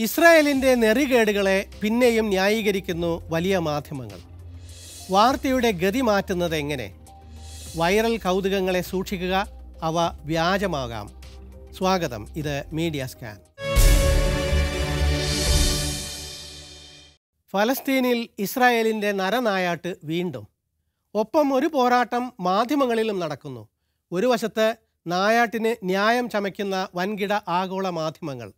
ഇസ്രായേലിൻ്റെ നെറികേടുകളെ പിന്നെയും ന്യായീകരിക്കുന്നു വലിയ മാധ്യമങ്ങൾ. വാർത്തയുടെ ഗതി മാറ്റുന്നത് എങ്ങനെ? വൈറൽ കൗതുകങ്ങളെ സൂക്ഷിക്കുക, അവ വ്യാജമാകാം. സ്വാഗതം, ഇത് മീഡിയ സ്കാൻ. ഫലസ്തീനിൽ ഇസ്രായേലിൻ്റെ നരനായാട്ട് വീണ്ടും. ഒപ്പം ഒരു പോരാട്ടം മാധ്യമങ്ങളിലും നടക്കുന്നു. ഒരു വശത്ത് നായാട്ടിന് ന്യായം ചമയ്ക്കുന്ന വൻകിട ആഗോള മാധ്യമങ്ങൾ,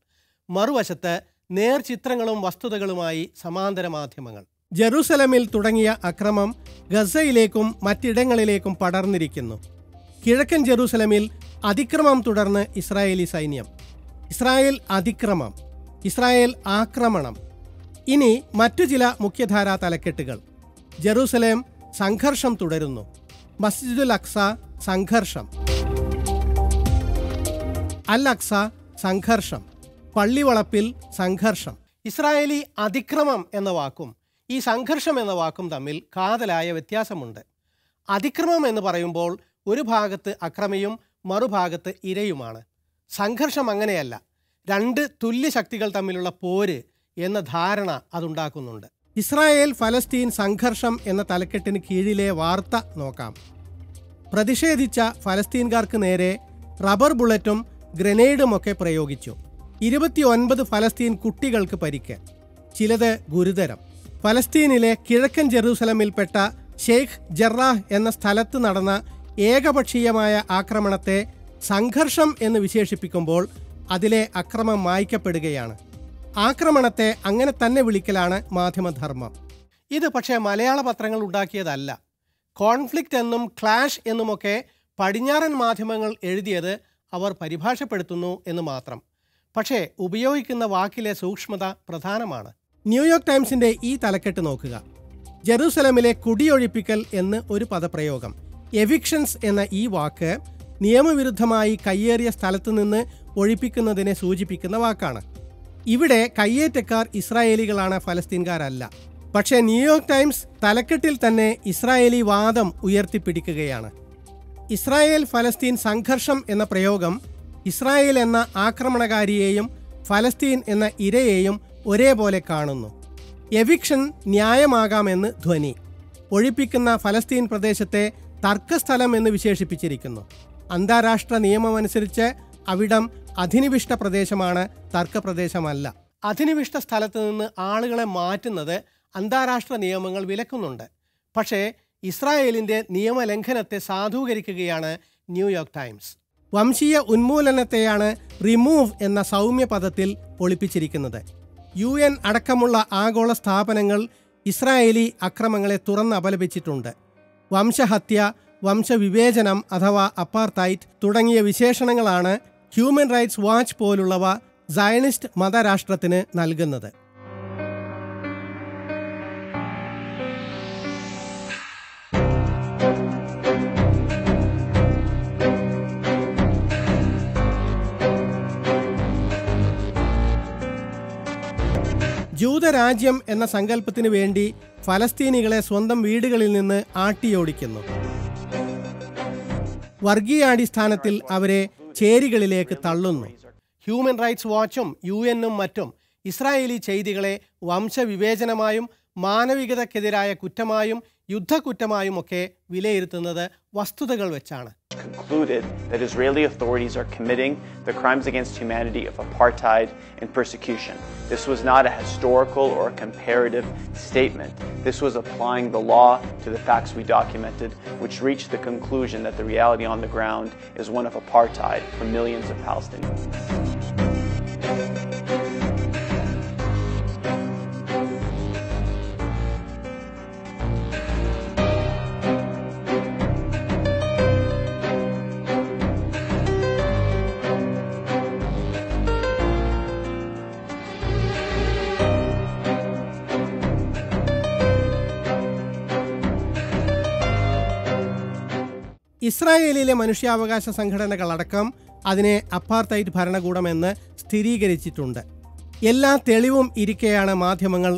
മറുവശത്ത് നേർചിത്രങ്ങളും വസ്തുതകളുമായി സമാന്തര മാധ്യമങ്ങൾ. ജെറൂസലമിൽ തുടങ്ങിയ അക്രമം ഗസയിലേക്കും മറ്റിടങ്ങളിലേക്കും പടർന്നിരിക്കുന്നു. കിഴക്കൻ ജെറൂസലമിൽ അതിക്രമം തുടർന്ന് ഇസ്രായേലി സൈന്യം. ഇസ്രായേൽ അതിക്രമം, ഇസ്രായേൽ ആക്രമണം. ഇനി മറ്റു ചില മുഖ്യധാരാ തലക്കെട്ടുകൾ. ജെറൂസലേം സംഘർഷം തുടരുന്നു. മസ്ജിദുൽ അക്സ സംഘർഷം. അൽ അക്സ സംഘർഷം. പള്ളിവളപ്പിൽ സംഘർഷം. ഇസ്രായേലി അതിക്രമം എന്ന വാക്കും ഈ സംഘർഷം എന്ന വാക്കും തമ്മിൽ കാതലായ വ്യത്യാസമുണ്ട്. അതിക്രമം എന്ന് പറയുമ്പോൾ ഒരു ഭാഗത്ത് അക്രമിയും മറുഭാഗത്ത് ഇരയുമാണ്. സംഘർഷം അങ്ങനെയല്ല. രണ്ട് തുല്യ ശക്തികൾ തമ്മിലുള്ള പോര് എന്ന ധാരണ അതുണ്ടാക്കുന്നുണ്ട്. ഇസ്രായേൽ ഫലസ്തീൻ സംഘർഷം എന്ന തലക്കെട്ടിന് കീഴിലെ വാർത്ത നോക്കാം. പ്രതിഷേധിച്ച ഫലസ്തീൻകാർക്ക് നേരെ റബ്ബർ ബുള്ളറ്റും ഗ്രനേഡുമൊക്കെ പ്രയോഗിച്ചു. 29 ഫലസ്തീൻ കുട്ടികൾക്ക് പരിക്ക്, ചിലത് ഗുരുതരം. ഫലസ്തീനിലെ കിഴക്കൻ ജെറൂസലമിൽപ്പെട്ട ഷെയ്ഖ് ജറാഹ് എന്ന സ്ഥലത്ത് നടന്ന ഏകപക്ഷീയമായ ആക്രമണത്തെ സംഘർഷം എന്ന് വിശേഷിപ്പിക്കുമ്പോൾ അതിലെ അക്രമം മായ്ക്കപ്പെടുകയാണ്. ആക്രമണത്തെ അങ്ങനെ തന്നെ വിളിക്കലാണ് മാധ്യമധർമ്മം. ഇത് പക്ഷേ മലയാള പത്രങ്ങൾ ഉണ്ടാക്കിയതല്ല. കോൺഫ്ലിക്റ്റ് എന്നും ക്ലാഷ് എന്നുമൊക്കെ പടിഞ്ഞാറൻ മാധ്യമങ്ങൾ എഴുതിയത് അവർ പരിഭാഷപ്പെടുത്തുന്നു എന്ന് മാത്രം. പക്ഷേ ഉപയോഗിക്കുന്ന വാക്കിലെ സൂക്ഷ്മത പ്രധാനമാണ്. ന്യൂയോർക്ക് ടൈംസിൻ്റെ ഈ തലക്കെട്ട് നോക്കുക. ജെറൂസലമിലെ കുടിയൊഴിപ്പിക്കൽ എന്ന് ഒരു പദപ്രയോഗം. എവിക്ഷൻസ് എന്ന ഈ വാക്ക് നിയമവിരുദ്ധമായി കയ്യേറിയ സ്ഥലത്ത് നിന്ന് ഒഴിപ്പിക്കുന്നതിനെ സൂചിപ്പിക്കുന്ന വാക്കാണ്. ഇവിടെ കയ്യേറ്റക്കാർ ഇസ്രായേലികളാണ്, ഫലസ്തീൻകാരല്ല. പക്ഷേ ന്യൂയോർക്ക് ടൈംസ് തലക്കെട്ടിൽ തന്നെ ഇസ്രായേലി വാദം ഉയർത്തിപ്പിടിക്കുകയാണ്. ഇസ്രായേൽ ഫലസ്തീൻ സംഘർഷം എന്ന പ്രയോഗം ഇസ്രായേൽ എന്ന ആക്രമണകാരിയെയും ഫലസ്തീൻ എന്ന ഇരയെയും ഒരേപോലെ കാണുന്നു. എവിക്ഷൻ ന്യായമാകാമെന്ന് ധ്വനി. ഒഴിപ്പിക്കുന്ന ഫലസ്തീൻ പ്രദേശത്തെ തർക്കസ്ഥലം എന്ന് വിശേഷിപ്പിച്ചിരിക്കുന്നു. അന്താരാഷ്ട്ര നിയമമനുസരിച്ച് അവിടം അധിനിവിഷ്ട പ്രദേശമാണ്, തർക്കപ്രദേശമല്ല. അധിനിവിഷ്ട സ്ഥലത്ത് നിന്ന് ആളുകളെ മാറ്റുന്നത് അന്താരാഷ്ട്ര നിയമങ്ങൾ വിലക്കുന്നുണ്ട്. പക്ഷേ ഇസ്രായേലിൻ്റെ നിയമലംഘനത്തെ സാധൂകരിക്കുകയാണ് ന്യൂയോർക്ക് ടൈംസ്. വംശീയ ഉന്മൂലനത്തെയാണ് റിമൂവ് എന്ന സൗമ്യ പദത്തിൽ ഒളിപ്പിച്ചിരിക്കുന്നത്. UN അടക്കമുള്ള ആഗോള സ്ഥാപനങ്ങൾ ഇസ്രായേലി അക്രമങ്ങളെ തുറന്നപലപിച്ചിട്ടുണ്ട്. വംശഹത്യ, വംശവിവേചനം അഥവാ അപ്പാർത്തൈറ്റ് തുടങ്ങിയ വിശേഷണങ്ങളാണ് ഹ്യൂമൻ റൈറ്റ്സ് വാച്ച് പോലുള്ളവ സയനിസ്റ്റ് മതരാഷ്ട്രത്തിന് നൽകുന്നത്. ജൂതരാജ്യം എന്ന സങ്കല്പത്തിനു വേണ്ടി ഫലസ്തീനികളെ സ്വന്തം വീടുകളിൽ നിന്ന് ആട്ടിയോടിക്കുന്നു. വർഗീയാടിസ്ഥാനത്തിൽ അവരെ ചേരികളിലേക്ക് തള്ളുന്നു. ഹ്യൂമൻ റൈറ്റ്സ് വാച്ചും UN-ഉം മറ്റും ഇസ്രായേലി ചെയ്തികളെ വംശവിവേചനമായും മാനവികതയ്ക്കെതിരായ കുറ്റമായും യുദ്ധക്കുറ്റമായും ഒക്കെ വിലയിരുത്തുന്നത് വസ്തുതകൾ വെച്ചാണ്. Concluded that Israeli authorities are committing the crimes against humanity of apartheid and persecution. This was not a historical or a comparative statement. This was applying the law to the facts we documented, which reached the conclusion that the reality on the ground is one of apartheid for millions of Palestinians. ഇസ്രായേലിലെ മനുഷ്യാവകാശ സംഘടനകളടക്കം അതിനെ അപ്പാർത്തൈറ്റ് ഭരണകൂടമെന്ന് സ്ഥിരീകരിച്ചിട്ടുണ്ട്. എല്ലാ തെളിവും ഇരിക്കെയാണ് മാധ്യമങ്ങൾ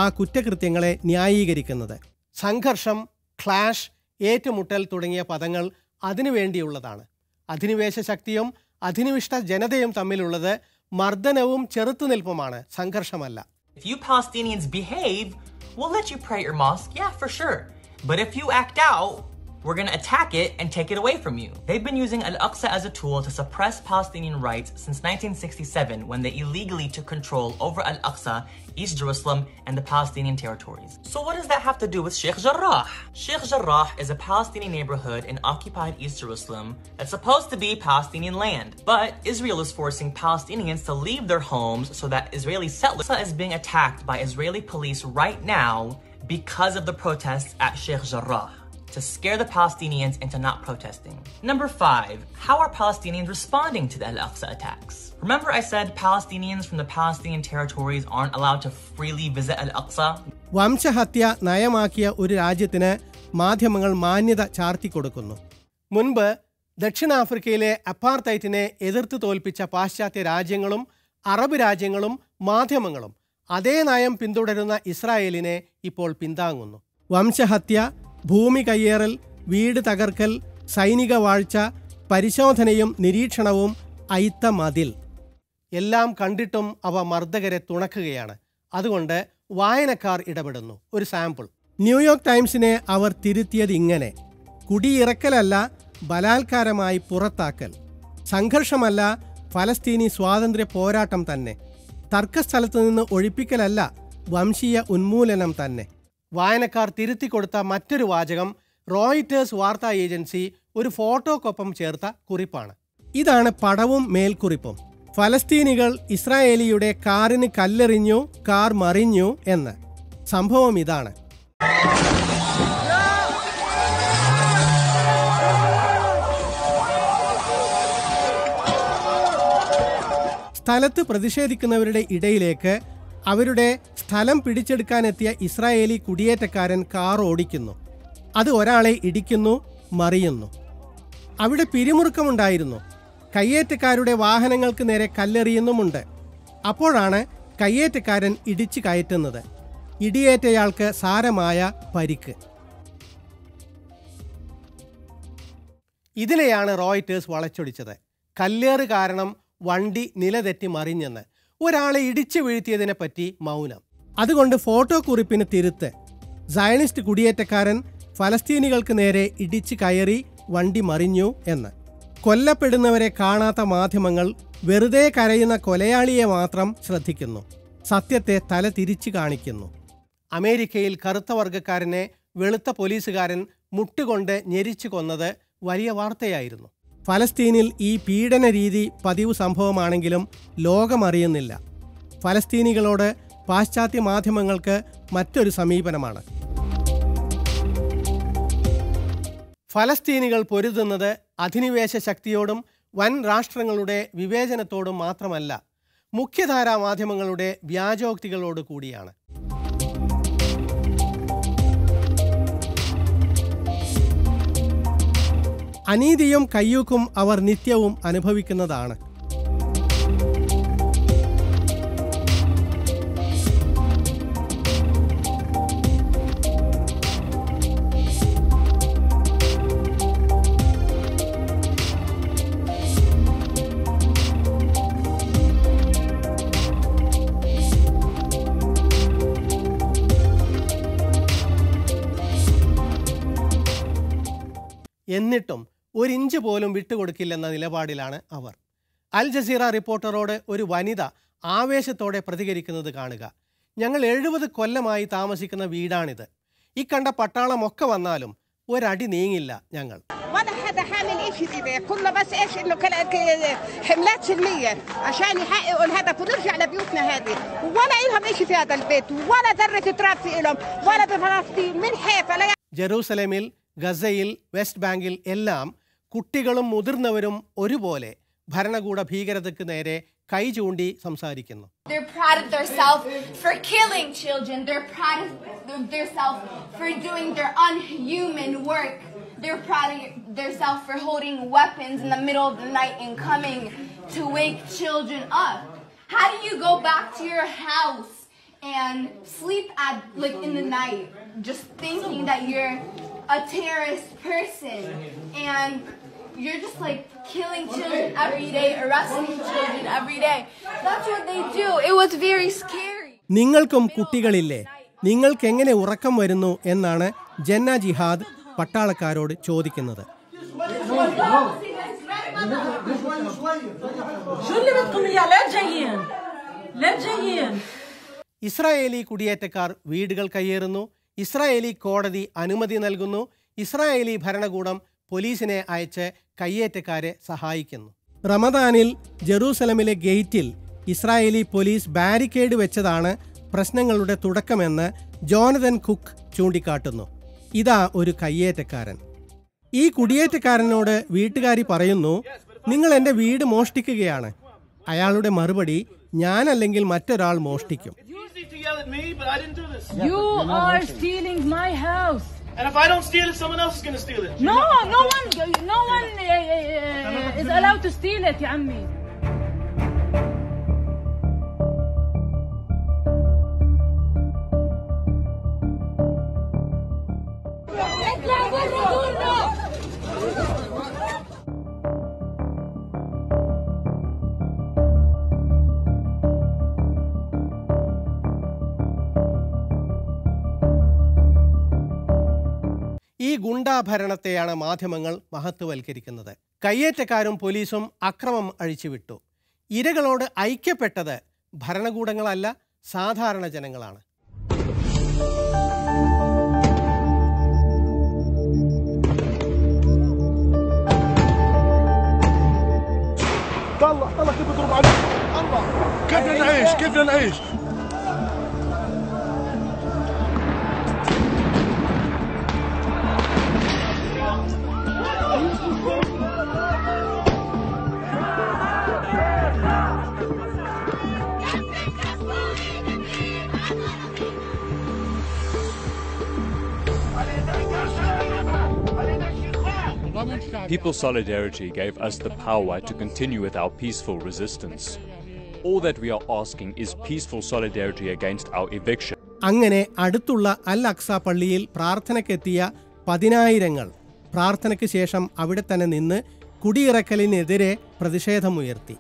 ആ കുറ്റകൃത്യങ്ങളെ ന്യായീകരിക്കുന്നത്. സംഘർഷം, clash, ഏറ്റുമുട്ടൽ തുടങ്ങിയ പദങ്ങൾ അതിനുവേണ്ടിയുള്ളതാണ്. അധിനിവേശ ശക്തിയും അധിനിവിഷ്ട ജനതയും തമ്മിലുള്ളത് മർദ്ദനവും ചെറുത്തുനിൽപ്പുമാണ്, സംഘർഷമല്ല. If you Palestinians behave, we'll let you pray at your mosque, yeah, for sure. But if you act out, we're going to attack it and take it away from you. They've been using Al-Aqsa as a tool to suppress Palestinian rights since 1967 when they illegally took control over Al-Aqsa, East Jerusalem, and the Palestinian territories. So what does that have to do with Sheikh Jarrah? Sheikh Jarrah is a Palestinian neighborhood in occupied East Jerusalem that's supposed to be Palestinian land. But Israel is forcing Palestinians to leave their homes so that Israeli settlers is being attacked by Israeli police right now because of the protests at Sheikh Jarrah, to scare the Palestinians into not protesting. Number 5, how are Palestinians responding to the Al-Aqsa attacks? Remember I said Palestinians from the Palestinian territories aren't allowed to freely visit Al-Aqsa? വംശഹത്യ നയമാക്കിയ ഒരു രാജ്യത്തിന് മാധ്യമങ്ങൾ മാന്യത ചാർത്തിക്കൊടുക്കുന്നു. മുൻപ് ദക്ഷിണാഫ്രിക്കയിലെ അപ്പാർത്തൈറ്റിനെ എതിർത്ത് തോൽപ്പിച്ച പാശ്ചാത്യ രാജ്യങ്ങളും അറബ് രാജ്യങ്ങളും മാധ്യമങ്ങളും അതേ നയം പിന്തുടരുന്ന ഇസ്രായേലിനെ ഇപ്പോൾ പിന്താങ്ങുന്നു. വംശഹത്യ, ഭൂമി കയ്യേറൽ, വീട് തകർക്കൽ, സൈനിക വാഴ്ച, പരിശോധനയും നിരീക്ഷണവും, അയിത്ത മതിൽ എല്ലാം കണ്ടിട്ടും അവ മർദ്ദകരെ തുണക്കുകയാണ്. അതുകൊണ്ട് വായനക്കാർ ഇടപെടുന്നു. ഒരു സാമ്പിൾ. ന്യൂയോർക്ക് ടൈംസിനെ അവർ തിരുത്തിയത് ഇങ്ങനെ: കുടിയിറക്കലല്ല, ബലാത്കാരമായി പുറത്താക്കൽ. സംഘർഷമല്ല, ഫലസ്തീനി സ്വാതന്ത്ര്യ പോരാട്ടം തന്നെ. തർക്കസ്ഥലത്ത് നിന്ന് ഒഴിപ്പിക്കലല്ല, വംശീയ ഉന്മൂലനം തന്നെ. വായനക്കാർ തിരുത്തിക്കൊടുത്ത മറ്റൊരു വാചകം റോയിറ്റേഴ്സ് വാർത്താ ഏജൻസി ഒരു ഫോട്ടോക്കൊപ്പം ചേർത്ത കുറിപ്പാണ്. ഇതാണ് പടവും മേൽക്കുറിപ്പും. ഫലസ്തീനികൾ ഇസ്രായേലിയുടെ കാറിന് കല്ലെറിഞ്ഞു, കാർ മറിഞ്ഞു എന്ന്. സംഭവം ഇതാണ്. സ്ഥലത്ത് പ്രതിഷേധിക്കുന്നവരുടെ ഇടയിലേക്ക് അവരുടെ സ്ഥലം പിടിച്ചെടുക്കാനെത്തിയ ഇസ്രായേലി കുടിയേറ്റക്കാരൻ കാർ ഓടിക്കുന്നു. അത് ഒരാളെ ഇടിക്കുന്നു, മറിയുന്നു. അവിടെ പിരിമുറുക്കമുണ്ടായിരുന്നു. കയ്യേറ്റക്കാരുടെ വാഹനങ്ങൾക്ക് നേരെ കല്ലെറിയുന്നുമുണ്ട്. അപ്പോഴാണ് കയ്യേറ്റക്കാരൻ ഇടിച്ചു കയറ്റുന്നത്. ഇടിയേറ്റയാൾക്ക് സാരമായ പരിക്ക്. ഇതിനെയാണ് റോയിറ്റേഴ്സ് വളച്ചൊടിച്ചത്. കല്ലേറ് കാരണം വണ്ടി നിലതെറ്റി മറിഞ്ഞെന്ന്. ഒരാളെ ഇടിച്ചു വീഴ്ത്തിയതിനെപ്പറ്റി മൗനം. അതുകൊണ്ട് ഫോട്ടോ കുറിപ്പിന് തിരുത്ത്: സയനിസ്റ്റ് കുടിയേറ്റക്കാരൻ ഫലസ്തീനികൾക്ക് നേരെ ഇടിച്ചു കയറി, വണ്ടി മറിഞ്ഞു എന്ന്. കൊല്ലപ്പെടുന്നവരെ കാണാത്ത മാധ്യമങ്ങൾ വെറുതെ കരയുന്ന കൊലയാളിയെ മാത്രം ശ്രദ്ധിക്കുന്നു. സത്യത്തെ തല തിരിച്ചു കാണിക്കുന്നു. അമേരിക്കയിൽ കറുത്ത വർഗ്ഗക്കാരനെ വെളുത്ത പോലീസുകാരൻ മുട്ടുകൊണ്ട് ഞെരിച്ചു കൊന്നത് വലിയ വാർത്തയായിരുന്നു. ഫലസ്തീനിൽ ഈ പീഡന രീതി പതിവ് സംഭവമാണെങ്കിലും ലോകമറിയുന്നില്ല. ഫലസ്തീനികളോട് പാശ്ചാത്യ മാധ്യമങ്ങൾക്ക് മറ്റൊരു സമീപനമാണ്. ഫലസ്തീനികൾ പൊരുതുന്നത് അധിനിവേശ ശക്തിയോടും വൻ രാഷ്ട്രങ്ങളുടെ വിവേചനത്തോടും മാത്രമല്ല, മുഖ്യധാരാ മാധ്യമങ്ങളുടെ വ്യാജോക്തികളോട് കൂടിയാണ്. അനീതിയും കയ്യൂക്കും അവർ നിത്യവും അനുഭവിക്കുന്നതാണ്. എന്നിട്ടും ഒരിഞ്ച് പോലും വിട്ടുകൊടുക്കില്ലെന്ന നിലപാടിലാണ് അവർ. അൽ ജസീറ റിപ്പോർട്ടറോട് ഒരു വനിത ആവേശത്തോടെ പ്രതികരിക്കുന്നത് കാണുക. ഞങ്ങൾ 70 കൊല്ലമായി താമസിക്കുന്ന വീടാണിത്. ഈ കണ്ട പട്ടാളമൊക്കെ വന്നാലും ഒരടി നീങ്ങില്ല ഞങ്ങൾ. ജെറൂസലേമിൽ, ഗസയിൽ, വെസ്റ്റ് ബാങ്കിൽ എല്ലാം കുട്ടികളും മുതിർന്നവരും ഒരുപോലെ ഭരണകൂട ഭീകരതയ്ക്ക് നേരെ കൈ ചൂണ്ടി സംസാരിക്കുന്നു. They're proud of themselves for killing children. They're proud of themselves for doing their unhuman work. They're proud of themselves for holding weapons in the middle of the night and coming to wake children up. How do you go back to your house and sleep in the night just thinking that you're a terrorist person and you're just like killing children every day, arresting children every day. That's what they do. It was very scary. നിങ്ങൾക്കും കുട്ടികളില്ലേ? നിങ്ങൾക്ക് എങ്ങനെ ഉറക്കം വരുന്നു എന്നാണ് ജന്ന ജിഹാദ് പട്ടാളക്കാരോട് ചോദിക്കുന്നത്. Israeli കുടിയേറ്റക്കാർ വീടുകൾ കയ്യേറുന്നു. Israeli കോടതി അനുമതി നൽകുന്നു. ഇസ്രായേലി ഭരണകൂടം പോലീസിനെ അയച്ച് കയ്യേറ്റക്കാരെ സഹായിക്കുന്നു. റമദാനിൽ ജെറൂസലമിലെ ഗേറ്റിൽ ഇസ്രായേലി പോലീസ് ബാരിക്കേഡ് വെച്ചതാണ് പ്രശ്നങ്ങളുടെ തുടക്കമെന്ന് ജോനതൻ കുക്ക് ചൂണ്ടിക്കാട്ടുന്നു. ഇതാ ഒരു കയ്യേറ്റക്കാരൻ. ഈ കുടിയേറ്റക്കാരനോട് വീട്ടുകാരി പറയുന്നു, നിങ്ങൾ എൻ്റെ വീട് മോഷ്ടിക്കുകയാണ്. അയാളുടെ മറുപടി, ഞാനല്ലെങ്കിൽ മറ്റൊരാൾ മോഷ്ടിക്കും. You are stealing my house. And if I don't steal it, someone else is going to steal it. No one is allowed to steal it, ya ammi. ഈ ഗുണ്ടാഭരണത്തെയാണ് മാധ്യമങ്ങൾ മഹത്വവൽക്കരിക്കുന്നത്. കയ്യേറ്റക്കാരും പോലീസും അക്രമം അഴിച്ചുവിട്ടു. ഇരകളോട് ഐക്യപ്പെട്ടത് ഭരണകൂടങ്ങളല്ല, സാധാരണ ജനങ്ങളാണ്. People's solidarity gave us the power to continue with our peaceful resistance. All that we are asking is peaceful solidarity against our eviction. അങ്ങനെ അടുത്തുള്ള അൽ അക്സ പള്ളിയിൽ പ്രാർത്ഥനയ്ക്കെത്തിയ 10,000 പ്രാർത്ഥനയ്ക്ക് ശേഷം അവിടെ തന്നെ നിന്ന് കുടിയിറക്കലിനെതിരെ പ്രതിഷേധമുയർത്തി.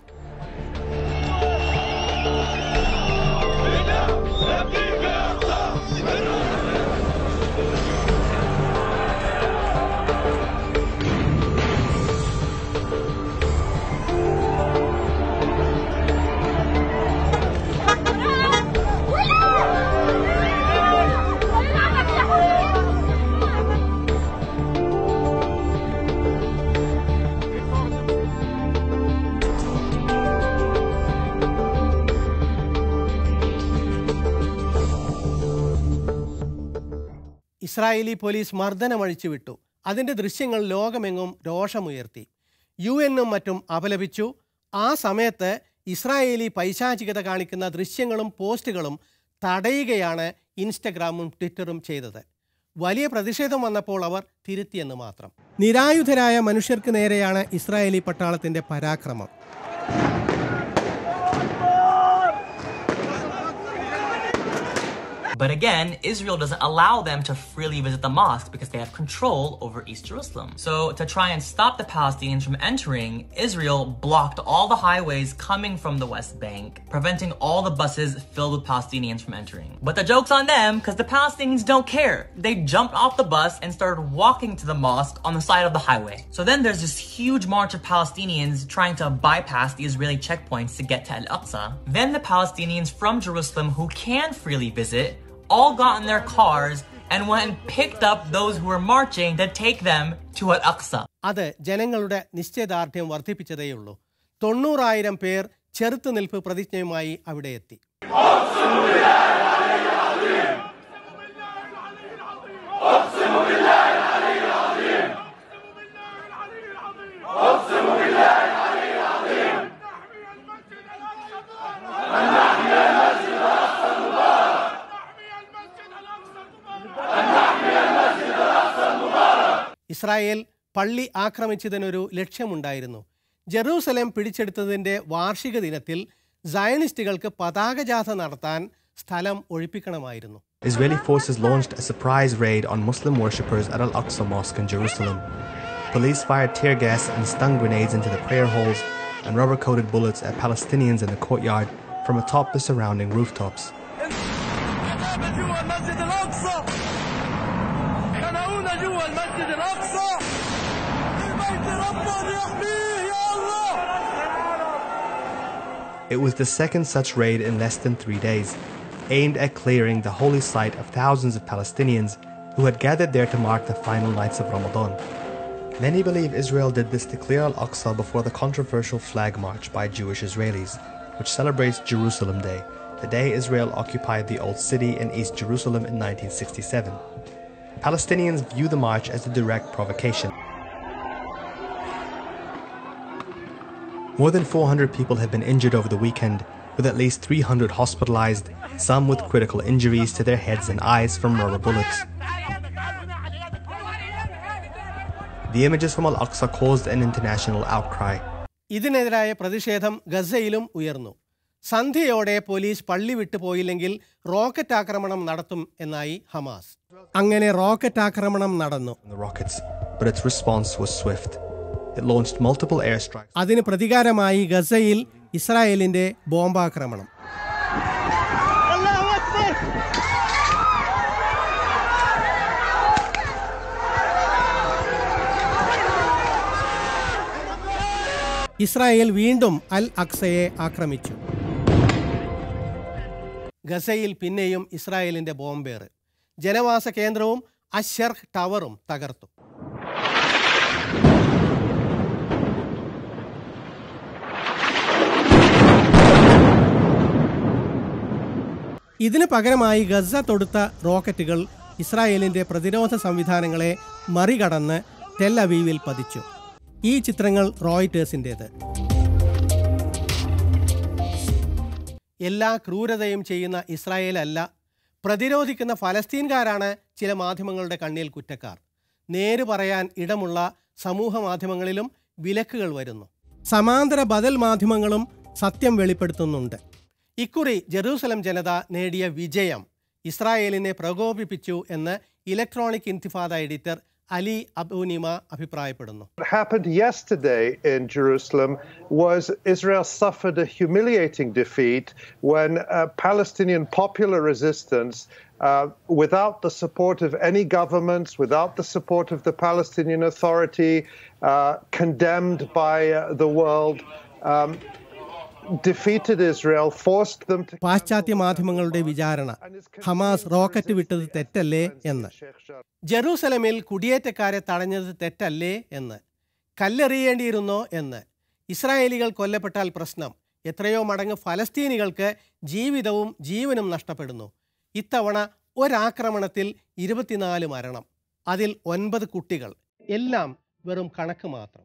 Israeli police മർദ്ദനമഴിച്ചുവിട്ടു. അതിൻ്റെ ദൃശ്യങ്ങൾ ലോകമെങ്ങും രോഷമുയർത്തി. UN-ഉം മറ്റും അപലപിച്ചു. ആ സമയത്ത് ഇസ്രായേലി പൈശാചികത കാണിക്കുന്ന ദൃശ്യങ്ങളും പോസ്റ്റുകളും തടയുകയാണ് ഇൻസ്റ്റഗ്രാമും ട്വിറ്ററും ചെയ്തത്. വലിയ പ്രതിഷേധം വന്നപ്പോൾ അവർ തിരുത്തിയെന്ന് മാത്രം. നിരായുധരായ മനുഷ്യർക്ക് നേരെയാണ് Israeli പട്ടാളത്തിൻ്റെ പരാക്രമം. But again, Israel doesn't allow them to freely visit the mosque because they have control over East Jerusalem. So to try and stop the Palestinians from entering, Israel blocked all the highways coming from the West Bank, preventing all the buses filled with Palestinians from entering. But the joke's on them because the Palestinians don't care. They jumped off the bus and started walking to the mosque on the side of the highway. So then there's this huge march of Palestinians trying to bypass the Israeli checkpoints to get to Al-Aqsa. Then the Palestinians from Jerusalem who can freely visit all got in their cars and went and picked up those who were marching to take them to Al-Aqsa. അത് ജനങ്ങളുടെ നിശ്ചയദാർഢ്യം വർദ്ധിപ്പിച്ചതേയുള്ളൂ. 90,000 പേർ ചെറുത്തുനിൽപ്പ് പ്രതിജ്ഞയുമായി അവിടെ എത്തി. Israel പള്ളി ആക്രമിച്ചതിനൊരു ലക്ഷ്യമുണ്ടായിരുന്നു. ജെറൂസലേം പിടിച്ചെടുത്തതിൻ്റെ വാർഷിക ദിനത്തിൽ സയനിസ്റ്റുകൾക്ക് പതാകജാഥ നടത്താൻ സ്ഥലം ഒഴിപ്പിക്കണമായിരുന്നു. Israeli forces launched a surprise raid on Muslim worshippers at Al-Aqsa Mosque in Jerusalem. Police fired tear gas and stun grenades into the prayer halls and rubber-coated bullets at Palestinians in the courtyard from atop the surrounding rooftops. It was the second such raid in less than 3 days, aimed at clearing the holy site of thousands of Palestinians who had gathered there to mark the final nights of Ramadan. Many believe Israel did this to clear Al-Aqsa before the controversial flag march by Jewish Israelis, which celebrates Jerusalem Day, the day Israel occupied the Old City in East Jerusalem in 1967. Palestinians view the march as a direct provocation. More than 400 people have been injured over the weekend, with at least 300 hospitalized, some with critical injuries to their heads and eyes from rubber bullets. The images from Al-Aqsa caused an international outcry. ഇതിനെതിരായ പ്രതിഷേധം ഗസയിലും ഉയർന്നു. സന്ധ്യയോടെ police പള്ളി വിട്ടുപോയില്ലെങ്കിൽ rocket ആക്രമണം നടത്തും എന്നായി Hamas. അങ്ങനെ rocket ആക്രമണം നടന്നു. But its response was swift. It launched multiple airstrikes. അതിന് പ്രതികാരമായി ഗസയിൽ ഇസ്രായേലിന്റെ ബോംബാക്രമണം. ഇസ്രായേൽ വീണ്ടും അൽ അക്സയെ ആക്രമിച്ചു. ഗസയിൽ പിന്നെയും ഇസ്രായേലിന്റെ ബോംബേറ്. ജനവാസ കേന്ദ്രവും അശ്ശർഹ് ടവറും തകർത്തു. ഇതിന് പകരമായി ഗസ തൊടുത്ത റോക്കറ്റുകൾ ഇസ്രായേലിന്റെ പ്രതിരോധ സംവിധാനങ്ങളെ മറികടന്ന് ടെൽ അവീവിൽ പതിച്ചു. ഈ ചിത്രങ്ങൾ റോയിറ്റേഴ്സിൻ്റേത്. എല്ലാ ക്രൂരതയും ചെയ്യുന്ന ഇസ്രായേൽ അല്ല, പ്രതിരോധിക്കുന്ന ഫലസ്തീൻകാരാണ് ചില മാധ്യമങ്ങളുടെ കണ്ണിൽ കുറ്റക്കാർ. നേര് പറയാൻ ഇടമുള്ള സമൂഹ മാധ്യമങ്ങളിലും വിലക്കുകൾ വരുന്നു. സമാന്തര ബദൽ മാധ്യമങ്ങളും സത്യം വെളിപ്പെടുത്തുന്നുണ്ട്. ഇക്കുറി ജെറൂസലം ജനത നേടിയ വിജയം ഇസ്രായേലിനെ പ്രകോപിപ്പിച്ചു എന്ന് ഇലക്ട്രോണിക് ഇന്തിഫാദ എഡിറ്റർ Ali Abunima അഭിപ്രായപ്പെടുന്നു. What happened yesterday in Jerusalem was Israel suffered a humiliating defeat when Palestinian popular resistance, without the support of any governments, without the support of the Palestinian Authority, condemned by the world, defeated Israel, forced them to... പാശ്ചാത്യ മാധ്യമങ്ങളുടെ വിചാരണ Hamas rocket വിട്ടത് തെറ്റല്ലേ എന്ന്, ജെറൂസലമിൽ കുടിയേറ്റക്കാരെ തടഞ്ഞത് തെറ്റല്ലേ എന്ന്, കല്ലെറിയേണ്ടിയിരുന്നോ എന്ന്, ഇസ്രായേലികൾ കൊല്ലപ്പെട്ടാൽ പ്രശ്നം, എത്രയോ മടങ്ങ് ഫലസ്തീനികൾക്ക് ജീവിതവും ജീവനും നഷ്ടപ്പെടുന്നു. ഇത്തവണ ഒരാക്രമണത്തിൽ 24 മരണം, അതിൽ 9 കുട്ടികൾ. എല്ലാം വെറും കണക്ക് മാത്രം.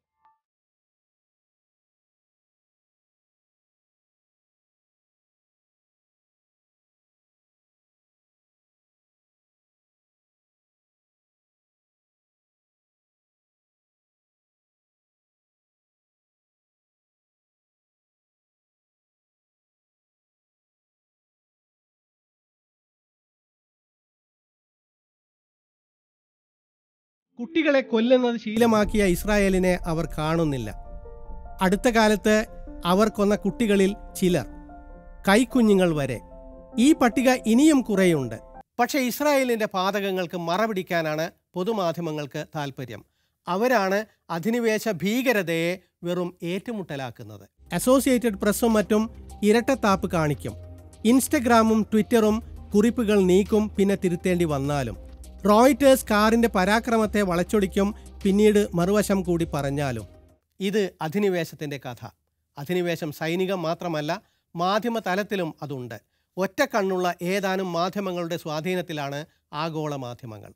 കുട്ടികളെ കൊല്ലുന്നത് ശീലമാക്കിയ ഇസ്രായേലിനെ അവർ കാണുന്നില്ല. അടുത്ത കാലത്ത് അവർ കൊന്ന കുട്ടികളിൽ ചിലർ, കൈക്കുഞ്ഞുങ്ങൾ വരെ. ഈ പട്ടിക ഇനിയും കുറേയുണ്ട്. പക്ഷേ ഇസ്രായേലിൻ്റെ പാതകങ്ങൾക്ക് മറപിടിക്കാനാണ് പൊതുമാധ്യമങ്ങൾക്ക് താൽപ്പര്യം. അവരാണ് അധിനിവേശ ഭീകരതയെ വെറും ഏറ്റുമുട്ടലാക്കുന്നത്. അസോസിയേറ്റഡ് പ്രസ്സും മറ്റും ഇരട്ടത്താപ്പ് കാണിക്കും. ഇൻസ്റ്റഗ്രാമും ട്വിറ്ററും കുറിപ്പുകൾ നീക്കും, പിന്നെ തിരുത്തേണ്ടി വന്നാലും. റോയിറ്റേഴ്സ് കാറിൻ്റെ പരാക്രമത്തെ വളച്ചൊടിക്കും, പിന്നീട് മറുവശം കൂടി പറഞ്ഞാലും. ഇത് അധിനിവേശത്തിൻ്റെ കഥ. അധിനിവേശം സൈനികം മാത്രമല്ല, മാധ്യമ തലത്തിലും അതുണ്ട്. ഒറ്റ കണ്ണുള്ള ഏതാനും മാധ്യമങ്ങളുടെ സ്വാധീനത്തിലാണ് ആഗോള മാധ്യമങ്ങൾ.